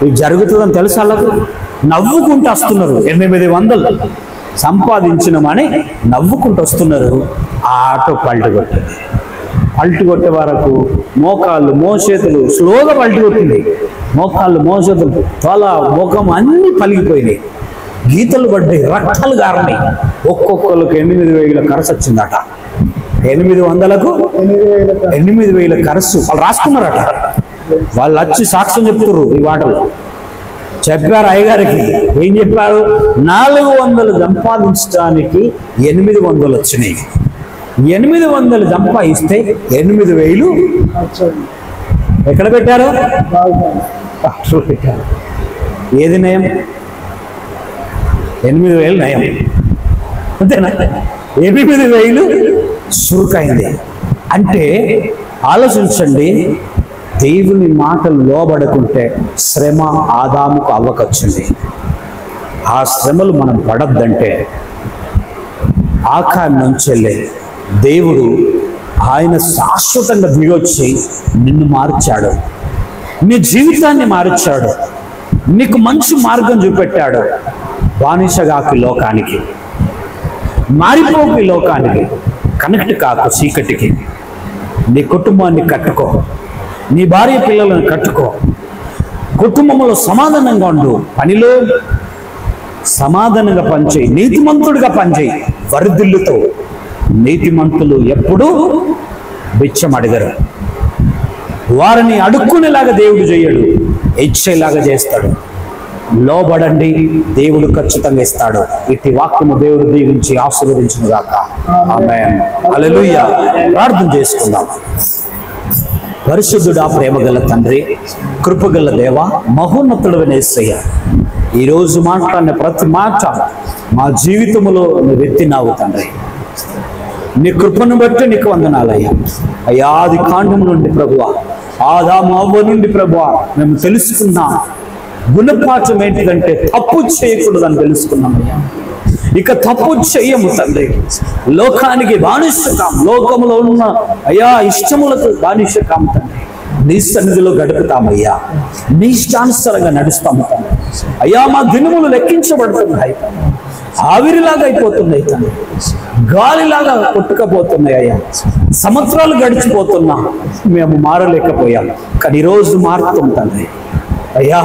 ఇది జరుగుతుందని తెలుసు వాళ్ళకు. నవ్వుకుంటూ వస్తున్నారు. 800 సంపాదించినమని నవ్వుకుంటూ వస్తున్నారు. ఆ ఆటో పల్టు కొట్టింది. పల్టు కొట్టే వరకు మోకాళ్ళు మోచేతులు స్లోగా పల్టు కొట్టింది. మోకాళ్ళు మోచేతులు తల ముఖం అన్నీ పలిగిపోయినాయి. గీతలు పడ్డాయి, రక్తాలు గారినాయి. ఒక్కొక్కరికి 8,000 ఖర్చు వచ్చిందట. 800కు 8,000 ఖర్చు వాళ్ళు రాసుకున్నారట. వాళ్ళు వచ్చి సాక్ష్యం చెప్తున్నారు. ఈ మాటలు చెప్పారు అయ్యగారికి. ఏం చెప్పారు? 400 సంపాదించడానికి 800 వచ్చినాయి. 800 సంపాదిస్తే 8,000 ఎక్కడ పెట్టారు? పెట్టారు. ఏది నయం? 8,000 నయం, అంతేనా? 8,000 సురుకైంది. అంటే ఆలోచించండి, దేవుని మాటలు లోబడుకుంటే శ్రమ ఆదాముకు అవ్వకొచ్చింది. ఆ శ్రమలు మనం పడద్దంటే ఆకారం నుంచి వెళ్ళే దేవుడు ఆయన శాశ్వతంగా దిగొచ్చి నిన్ను మార్చాడు, నీ జీవితాన్ని మార్చాడు, నీకు మంచి మార్గం చూపెట్టాడు. బానిసగాకు లోకానికి, మారిపోకు లోకానికి, కనెక్ట్ కాకు చీకటికి. నీ కుటుంబాన్ని కట్టుకో, నీ భార్య పిల్లలను కట్టుకో, కుటుంబంలో సమాధానంగా ఉండు, పనిలో సమాధానంగా పనిచేయి, నీతిమంతుడిగా పనిచేయి. వరిదిల్లుతో నీతిమంతులు ఎప్పుడూ బిచ్చం అడగరు. వారిని అడుక్కునేలాగా దేవుడు చేయడు, ఇచ్చేలాగా చేస్తాడు. లోబడండి, దేవుడు ఖచ్చితంగా ఇస్తాడు. ఇట్టి వాక్యము దేవుడు దీవించి ఆశీర్వదించును గాక. ఆమేన్. హల్లెలూయా. ప్రార్థన చేసుకుందాం. పరిశుద్ధుడా, ప్రేమగల తండ్రి, కృపగల దేవ, మహోన్నతుడైన యేసయ్య, ఈరోజు మాట్లాడిన ప్రతి మాట మా జీవితంలో నువ్వు ఎత్తినావు తండ్రి. నీ కృపను బట్టి నీకు వందనాలయ్యా. అయ్యా, ఆది కాండం నుండి ప్రభువా, ఆదాము అవ్వ నుండి ప్రభువా మేము తెలుసుకున్నాం. గుణపాఠం ఏంటిదంటే తప్పు చేయకూడదని తెలుసుకున్నామయ్యా. ఇక తప్పు చెయ్యము తండ్రి. లోకానికి బానిసకాం, లోకంలో ఉన్న అయ్యా ఇష్టములకు బానిసకాం తండ్రి. నీ సన్నిధిలో గడుపుతామయ్యా, నీ ఇష్టానుసారంగా నడుస్తాము తండ్రి. అయ్యా, మా దినములు లెక్కించబడుతున్నాయి తండ్రి. ఆవిరిలాగా అయిపోతున్నాయి తండ్రి, గాలిలాగా కొట్టుకపోతున్నాయి అయ్యా. సంవత్సరాలు గడిచిపోతున్నా మేము మారలేకపోయాం. కానీ ఈరోజు మారుతాం తండ్రి. అయ్యా,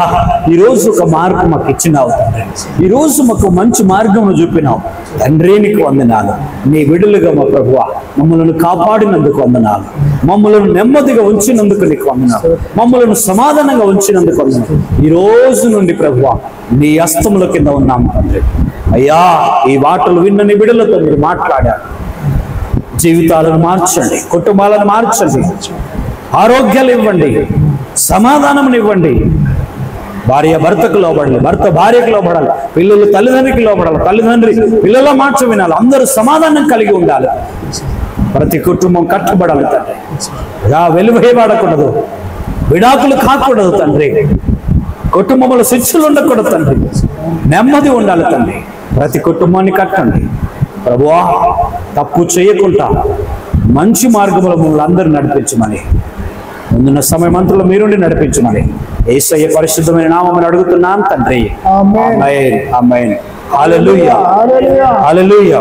ఈరోజు ఒక మార్గం మాకు ఇచ్చినావు తండ్రి. ఈరోజు మాకు మంచి మార్గం చూపినావు తండ్రి. నీకు వందనాలు. నీ విడులుగా మా ప్రభువా మమ్మల్ని కాపాడినందుకు వందనాలు. మమ్మల్ని నెమ్మదిగా ఉంచినందుకు నీకు వందనాలు. మమ్మల్ని సమాధానంగా ఉంచినందుకు వందనాలు. ఈ రోజు నుండి ప్రభువా నీ హస్తముల కింద ఉన్నాము తండ్రి. అయ్యా, ఈ మాటలు విన్న నీ బిడ్డలతో మీరు మాట్లాడారు. జీవితాలను మార్చండి, కుటుంబాలను మార్చండి, ఆరోగ్యాలు ఇవ్వండి, సమాధానం ఇవ్వండి. భార్య భర్తకు లోబడాలి, భర్త భార్యకు లోబడాలి, పిల్లలు తల్లిదండ్రికి లోబడాలి, తల్లిదండ్రి పిల్లల మాట వినాలి. అందరూ సమాధానం కలిగి ఉండాలి. ప్రతి కుటుంబం కట్టుబడాలి తండ్రి. వెలువేయబడకూడదు, విడాకులు కాకూడదు తండ్రి. కుటుంబంలో శిక్షలు ఉండకూడదు తండ్రి. నెమ్మది ఉండాలి తండ్రి. ప్రతి కుటుంబాన్ని కట్టండి ప్రభువా. తప్పు చేయకుండా మంచి మార్గంలో మమ్మల్ని అందరూ నడిపించమని, ముందున్న సమయమంతలో మీరుండి నడిపించమని యేసయ్య పరిశుద్ధమైన నామమున అడుగుతున్నాను తండ్రి. ఆమేన్. ఆమేన్. హల్లెలూయా. హల్లెలూయా.